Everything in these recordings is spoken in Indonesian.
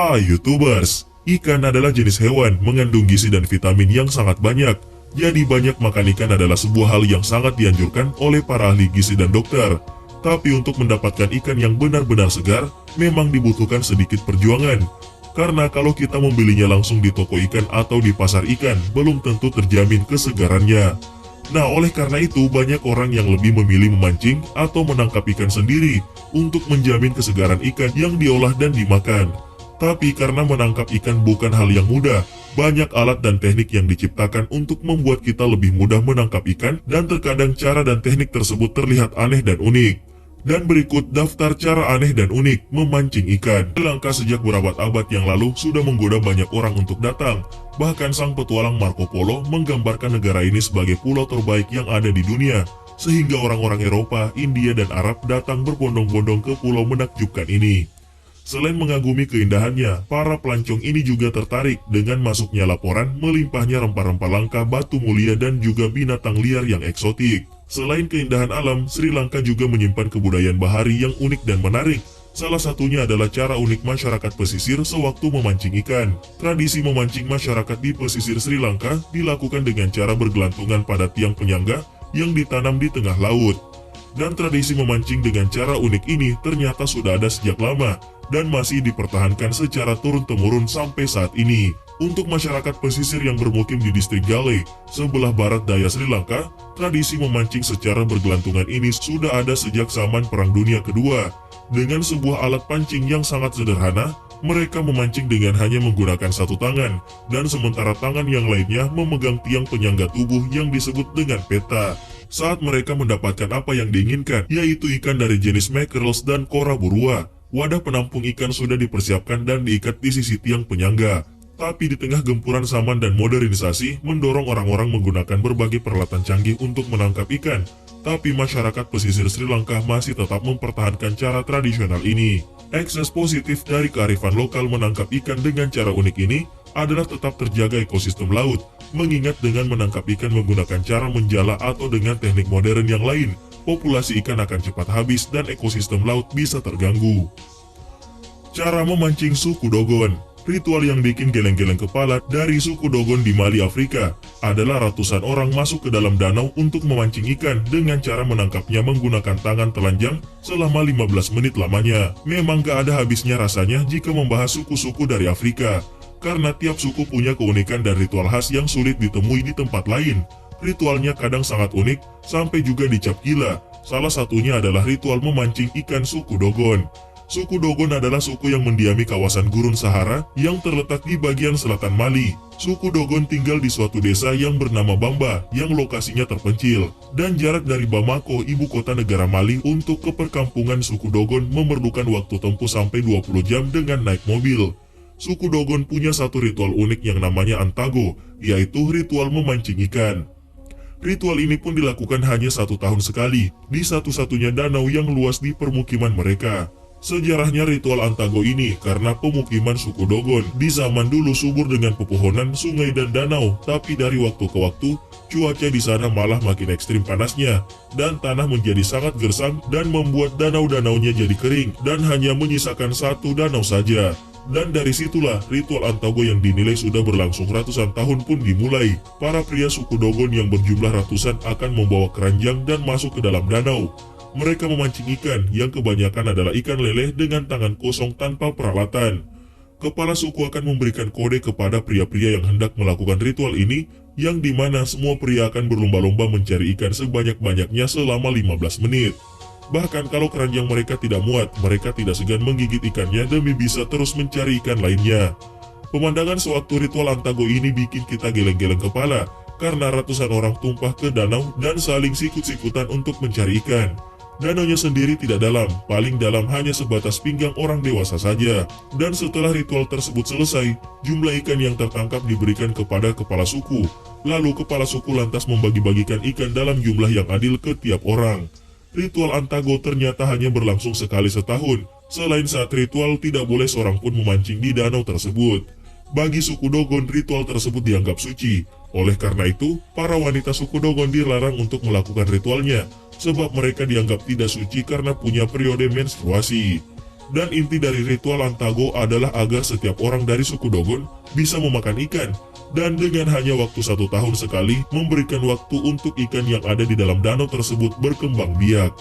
Hai YouTubers, ikan adalah jenis hewan mengandung gizi dan vitamin yang sangat banyak. Jadi banyak makan ikan adalah sebuah hal yang sangat dianjurkan oleh para ahli gizi dan dokter. Tapi untuk mendapatkan ikan yang benar-benar segar, memang dibutuhkan sedikit perjuangan. Karena kalau kita membelinya langsung di toko ikan atau di pasar ikan, belum tentu terjamin kesegarannya. Nah, oleh karena itu banyak orang yang lebih memilih memancing atau menangkap ikan sendiri untuk menjamin kesegaran ikan yang diolah dan dimakan. Tapi karena menangkap ikan bukan hal yang mudah, banyak alat dan teknik yang diciptakan untuk membuat kita lebih mudah menangkap ikan, dan terkadang cara dan teknik tersebut terlihat aneh dan unik. Dan berikut daftar cara aneh dan unik memancing ikan. Sri Lanka sejak berabad-abad yang lalu sudah menggoda banyak orang untuk datang. Bahkan sang petualang Marco Polo menggambarkan negara ini sebagai pulau terbaik yang ada di dunia. Sehingga orang-orang Eropa, India, dan Arab datang berbondong-bondong ke pulau menakjubkan ini. Selain mengagumi keindahannya, para pelancong ini juga tertarik dengan masuknya laporan melimpahnya rempah-rempah langka, batu mulia, dan juga binatang liar yang eksotik. Selain keindahan alam, Sri Lanka juga menyimpan kebudayaan bahari yang unik dan menarik. Salah satunya adalah cara unik masyarakat pesisir sewaktu memancing ikan. Tradisi memancing masyarakat di pesisir Sri Lanka dilakukan dengan cara bergelantungan pada tiang penyangga yang ditanam di tengah laut. Dan tradisi memancing dengan cara unik ini ternyata sudah ada sejak lama dan masih dipertahankan secara turun-temurun sampai saat ini. Untuk masyarakat pesisir yang bermukim di distrik Galle, sebelah barat daya Sri Lanka, tradisi memancing secara bergelantungan ini sudah ada sejak zaman Perang Dunia Kedua. Dengan sebuah alat pancing yang sangat sederhana, mereka memancing dengan hanya menggunakan satu tangan, dan sementara tangan yang lainnya memegang tiang penyangga tubuh yang disebut dengan peta. Saat mereka mendapatkan apa yang diinginkan, yaitu ikan dari jenis mackerels dan kora burua, wadah penampung ikan sudah dipersiapkan dan diikat di sisi tiang penyangga. Tapi di tengah gempuran zaman dan modernisasi mendorong orang-orang menggunakan berbagai peralatan canggih untuk menangkap ikan. Tapi masyarakat pesisir Sri Lanka masih tetap mempertahankan cara tradisional ini. Ekses positif dari kearifan lokal menangkap ikan dengan cara unik ini adalah tetap terjaga ekosistem laut. Mengingat dengan menangkap ikan menggunakan cara menjala atau dengan teknik modern yang lain, populasi ikan akan cepat habis dan ekosistem laut bisa terganggu. Cara memancing suku Dogon. Ritual yang bikin geleng-geleng kepala dari suku Dogon di Mali, Afrika adalah ratusan orang masuk ke dalam danau untuk memancing ikan dengan cara menangkapnya menggunakan tangan telanjang selama 15 menit lamanya. Memang gak ada habisnya rasanya jika membahas suku-suku dari Afrika, karena tiap suku punya keunikan dan ritual khas yang sulit ditemui di tempat lain. Ritualnya kadang sangat unik, sampai juga dicap gila. Salah satunya adalah ritual memancing ikan suku Dogon. Suku Dogon adalah suku yang mendiami kawasan Gurun Sahara yang terletak di bagian selatan Mali. Suku Dogon tinggal di suatu desa yang bernama Bamba yang lokasinya terpencil. Dan jarak dari Bamako, ibu kota negara Mali, untuk ke perkampungan suku Dogon memerlukan waktu tempuh sampai 20 jam dengan naik mobil. Suku Dogon punya satu ritual unik yang namanya Antago, yaitu ritual memancing ikan. Ritual ini pun dilakukan hanya 1 tahun sekali di satu-satunya danau yang luas di permukiman mereka. Sejarahnya ritual Antago ini karena pemukiman suku Dogon di zaman dulu subur dengan pepohonan, sungai, dan danau. Tapi dari waktu ke waktu, cuaca di sana malah makin ekstrim panasnya, dan tanah menjadi sangat gersang dan membuat danau-danaunya jadi kering dan hanya menyisakan satu danau saja. Dan dari situlah ritual Antago yang dinilai sudah berlangsung ratusan tahun pun dimulai. Para pria suku Dogon yang berjumlah ratusan akan membawa keranjang dan masuk ke dalam danau. Mereka memancing ikan yang kebanyakan adalah ikan lele dengan tangan kosong tanpa peralatan. Kepala suku akan memberikan kode kepada pria-pria yang hendak melakukan ritual ini, yang dimana semua pria akan berlomba-lomba mencari ikan sebanyak-banyaknya selama 15 menit. Bahkan kalau keranjang mereka tidak muat, mereka tidak segan menggigit ikannya demi bisa terus mencari ikan lainnya. Pemandangan sewaktu ritual Antago ini bikin kita geleng-geleng kepala, karena ratusan orang tumpah ke danau dan saling sikut-sikutan untuk mencari ikan. Danaunya sendiri tidak dalam, paling dalam hanya sebatas pinggang orang dewasa saja. Dan setelah ritual tersebut selesai, jumlah ikan yang tertangkap diberikan kepada kepala suku. Lalu kepala suku lantas membagi-bagikan ikan dalam jumlah yang adil ke tiap orang. Ritual Antago ternyata hanya berlangsung sekali setahun. Selain saat ritual, tidak boleh seorang pun memancing di danau tersebut. Bagi suku Dogon, ritual tersebut dianggap suci. Oleh karena itu, para wanita suku Dogon dilarang untuk melakukan ritualnya, sebab mereka dianggap tidak suci karena punya periode menstruasi. Dan inti dari ritual Antago adalah agar setiap orang dari suku Dogon bisa memakan ikan, dan dengan hanya waktu 1 tahun sekali memberikan waktu untuk ikan yang ada di dalam danau tersebut berkembang biak.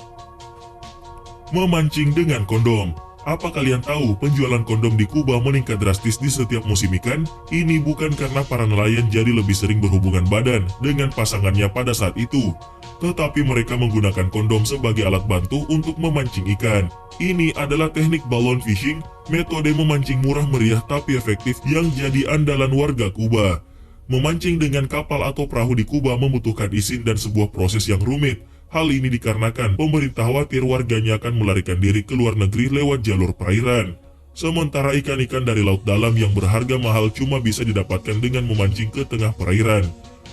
Memancing dengan kondom. Apa kalian tahu penjualan kondom di Kuba meningkat drastis di setiap musim ikan? Ini bukan karena para nelayan jadi lebih sering berhubungan badan dengan pasangannya pada saat itu, tetapi mereka menggunakan kondom sebagai alat bantu untuk memancing ikan. Ini adalah teknik balon fishing, metode memancing murah meriah tapi efektif yang jadi andalan warga Kuba. Memancing dengan kapal atau perahu di Kuba membutuhkan izin dan sebuah proses yang rumit. Hal ini dikarenakan pemerintah khawatir warganya akan melarikan diri ke luar negeri lewat jalur perairan. Sementara ikan-ikan dari laut dalam yang berharga mahal cuma bisa didapatkan dengan memancing ke tengah perairan.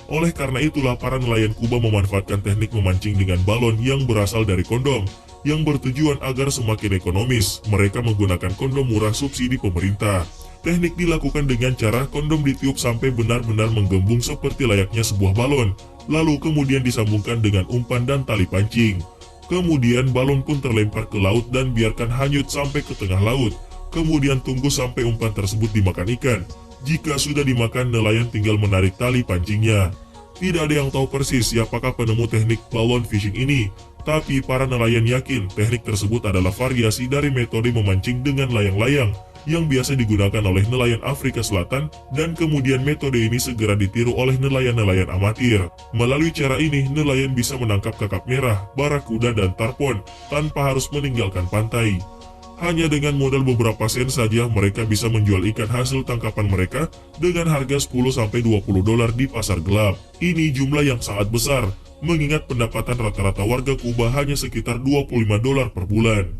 Oleh karena itulah para nelayan Kuba memanfaatkan teknik memancing dengan balon yang berasal dari kondom, yang bertujuan agar semakin ekonomis. Mereka menggunakan kondom murah subsidi pemerintah. Teknik dilakukan dengan cara kondom ditiup sampai benar-benar menggembung seperti layaknya sebuah balon, lalu kemudian disambungkan dengan umpan dan tali pancing. Kemudian balon pun terlempar ke laut dan biarkan hanyut sampai ke tengah laut. Kemudian tunggu sampai umpan tersebut dimakan ikan. Jika sudah dimakan, nelayan tinggal menarik tali pancingnya. Tidak ada yang tahu persis siapakah penemu teknik balon fishing ini, tapi para nelayan yakin teknik tersebut adalah variasi dari metode memancing dengan layang-layang yang biasa digunakan oleh nelayan Afrika Selatan, dan kemudian metode ini segera ditiru oleh nelayan-nelayan amatir. Melalui cara ini, nelayan bisa menangkap kakap merah, barakuda, dan tarpon tanpa harus meninggalkan pantai. Hanya dengan modal beberapa sen saja mereka bisa menjual ikan hasil tangkapan mereka dengan harga 10-20 dolar di pasar gelap. Ini jumlah yang sangat besar, mengingat pendapatan rata-rata warga Kuba hanya sekitar 25 dolar per bulan.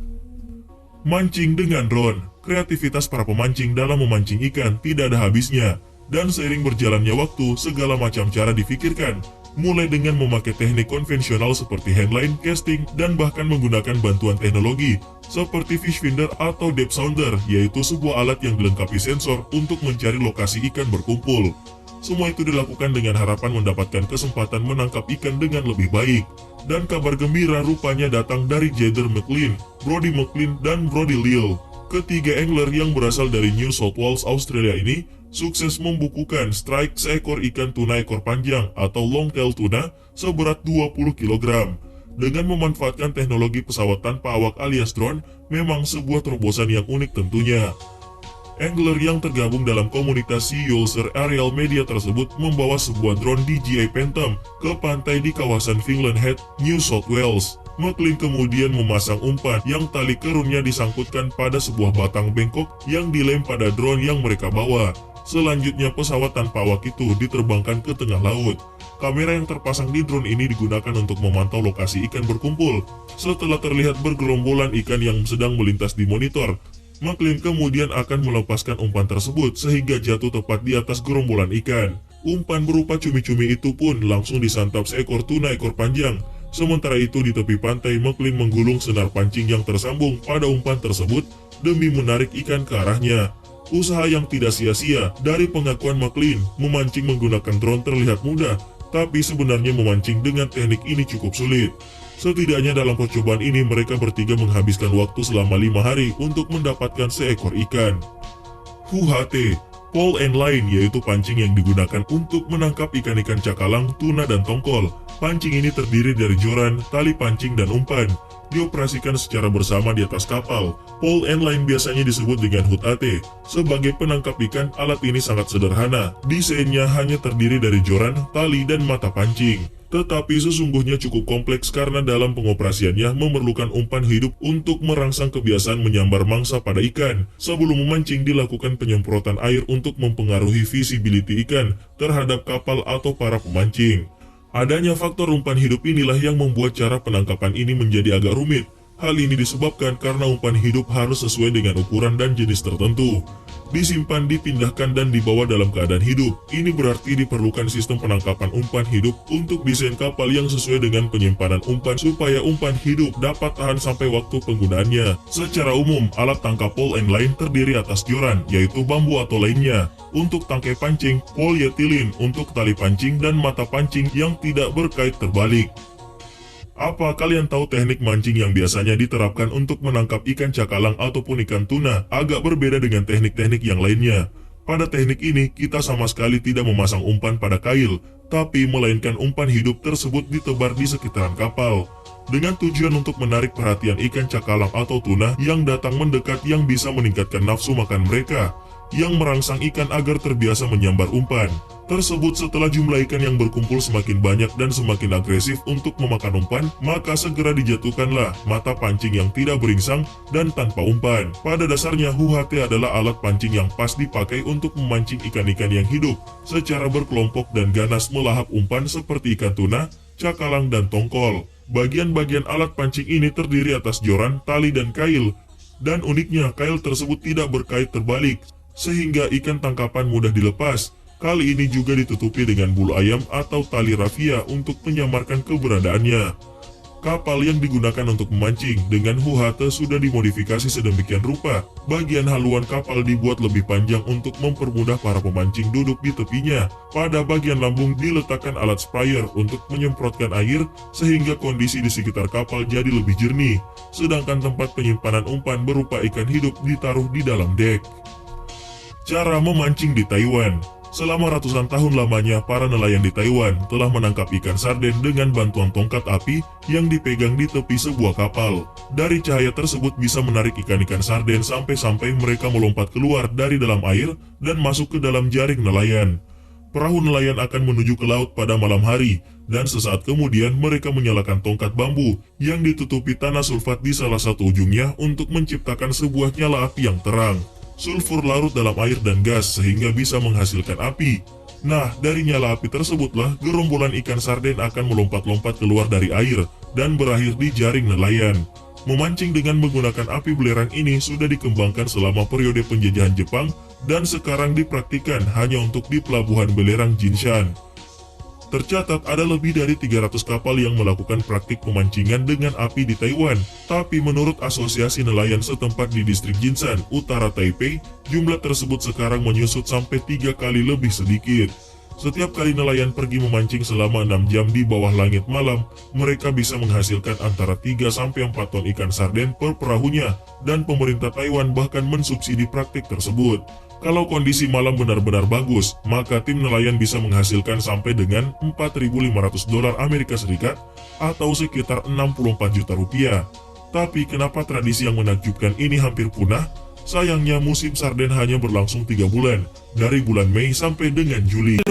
Mancing dengan drone. Kreativitas para pemancing dalam memancing ikan tidak ada habisnya, dan seiring berjalannya waktu, segala macam cara difikirkan, mulai dengan memakai teknik konvensional seperti handline, casting, dan bahkan menggunakan bantuan teknologi seperti fish finder atau depth sounder, yaitu sebuah alat yang dilengkapi sensor untuk mencari lokasi ikan berkumpul. Semua itu dilakukan dengan harapan mendapatkan kesempatan menangkap ikan dengan lebih baik. Dan kabar gembira rupanya datang dari Jeder McLean, Brody McLean, dan Brody Leal. Ketiga angler yang berasal dari New South Wales, Australia ini sukses membukukan strike seekor ikan tuna ekor panjang atau longtail tuna seberat 20 kg. Dengan memanfaatkan teknologi pesawat tanpa awak alias drone, memang sebuah terobosan yang unik tentunya. Angler yang tergabung dalam komunitas Sea User Aerial Media tersebut membawa sebuah drone DJI Phantom ke pantai di kawasan Finland Head, New South Wales. McLean kemudian memasang umpan yang tali kerunnya disangkutkan pada sebuah batang bengkok yang dilem pada drone yang mereka bawa. Selanjutnya pesawat tanpa awak itu diterbangkan ke tengah laut. Kamera yang terpasang di drone ini digunakan untuk memantau lokasi ikan berkumpul. Setelah terlihat bergerombolan ikan yang sedang melintas di monitor, McLean kemudian akan melepaskan umpan tersebut sehingga jatuh tepat di atas gerombolan ikan. Umpan berupa cumi-cumi itu pun langsung disantap seekor tuna ekor panjang. Sementara itu di tepi pantai, McLean menggulung senar pancing yang tersambung pada umpan tersebut demi menarik ikan ke arahnya. Usaha yang tidak sia-sia. Dari pengakuan McLean, memancing menggunakan drone terlihat mudah, tapi sebenarnya memancing dengan teknik ini cukup sulit. Setidaknya dalam percobaan ini mereka bertiga menghabiskan waktu selama 5 hari untuk mendapatkan seekor ikan. HUHT, pole and line, yaitu pancing yang digunakan untuk menangkap ikan-ikan cakalang, tuna, dan tongkol. Pancing ini terdiri dari joran, tali pancing, dan umpan. Dioperasikan secara bersama di atas kapal. Pole and line biasanya disebut dengan HUHT. Sebagai penangkap ikan, alat ini sangat sederhana. Desainnya hanya terdiri dari joran, tali, dan mata pancing. Tetapi sesungguhnya cukup kompleks karena dalam pengoperasiannya memerlukan umpan hidup untuk merangsang kebiasaan menyambar mangsa pada ikan. Sebelum memancing dilakukan penyemprotan air untuk mempengaruhi visibility ikan terhadap kapal atau para pemancing. Adanya faktor umpan hidup inilah yang membuat cara penangkapan ini menjadi agak rumit. Hal ini disebabkan karena umpan hidup harus sesuai dengan ukuran dan jenis tertentu. Disimpan, dipindahkan, dan dibawa dalam keadaan hidup. Ini berarti diperlukan sistem penangkapan umpan hidup untuk desain kapal yang sesuai dengan penyimpanan umpan supaya umpan hidup dapat tahan sampai waktu penggunaannya. Secara umum, alat tangkap pole and line terdiri atas joran, yaitu bambu atau lainnya. Untuk tangkai pancing, polyethylene, untuk tali pancing dan mata pancing yang tidak berkait terbalik. Apa kalian tahu teknik mancing yang biasanya diterapkan untuk menangkap ikan cakalang ataupun ikan tuna agak berbeda dengan teknik-teknik yang lainnya? Pada teknik ini, kita sama sekali tidak memasang umpan pada kail, tapi melainkan umpan hidup tersebut ditebar di sekitaran kapal. Dengan tujuan untuk menarik perhatian ikan cakalang atau tuna yang datang mendekat yang bisa meningkatkan nafsu makan mereka, yang merangsang ikan agar terbiasa menyambar umpan tersebut. Setelah jumlah ikan yang berkumpul semakin banyak dan semakin agresif untuk memakan umpan, maka segera dijatuhkanlah mata pancing yang tidak beringsang dan tanpa umpan. Pada dasarnya HUHT adalah alat pancing yang pas dipakai untuk memancing ikan-ikan yang hidup secara berkelompok dan ganas melahap umpan seperti ikan tuna, cakalang, dan tongkol. Bagian-bagian alat pancing ini terdiri atas joran, tali, dan kail. Dan uniknya, kail tersebut tidak berkait terbalik, sehingga ikan tangkapan mudah dilepas. Kali ini juga ditutupi dengan bulu ayam atau tali rafia untuk menyamarkan keberadaannya. Kapal yang digunakan untuk memancing dengan HUHT sudah dimodifikasi sedemikian rupa. Bagian haluan kapal dibuat lebih panjang untuk mempermudah para pemancing duduk di tepinya. Pada bagian lambung diletakkan alat sprayer untuk menyemprotkan air sehingga kondisi di sekitar kapal jadi lebih jernih. Sedangkan tempat penyimpanan umpan berupa ikan hidup ditaruh di dalam dek. Cara memancing di Taiwan. Selama ratusan tahun lamanya, para nelayan di Taiwan telah menangkap ikan sarden dengan bantuan tongkat api yang dipegang di tepi sebuah kapal. Dari cahaya tersebut bisa menarik ikan-ikan sarden sampai-sampai mereka melompat keluar dari dalam air dan masuk ke dalam jaring nelayan. Perahu nelayan akan menuju ke laut pada malam hari, dan sesaat kemudian mereka menyalakan tongkat bambu yang ditutupi tanah sulfat di salah satu ujungnya untuk menciptakan sebuah nyala api yang terang. Sulfur larut dalam air dan gas sehingga bisa menghasilkan api. Nah, dari nyala api tersebutlah gerombolan ikan sarden akan melompat-lompat keluar dari air dan berakhir di jaring nelayan. Memancing dengan menggunakan api belerang ini sudah dikembangkan selama periode penjajahan Jepang dan sekarang dipraktikkan hanya untuk di pelabuhan belerang Jinshan. Tercatat ada lebih dari 300 kapal yang melakukan praktik pemancingan dengan api di Taiwan. Tapi menurut Asosiasi Nelayan setempat di distrik Jinshan, Utara Taipei, jumlah tersebut sekarang menyusut sampai 3 kali lebih sedikit. Setiap kali nelayan pergi memancing selama 6 jam di bawah langit malam, mereka bisa menghasilkan antara 3-4 ton ikan sarden per perahunya, dan pemerintah Taiwan bahkan mensubsidi praktik tersebut. Kalau kondisi malam benar-benar bagus, maka tim nelayan bisa menghasilkan sampai dengan $4.500 Amerika Serikat atau sekitar 64 juta rupiah. Tapi kenapa tradisi yang menakjubkan ini hampir punah? Sayangnya musim sarden hanya berlangsung 3 bulan, dari bulan Mei sampai dengan Juli.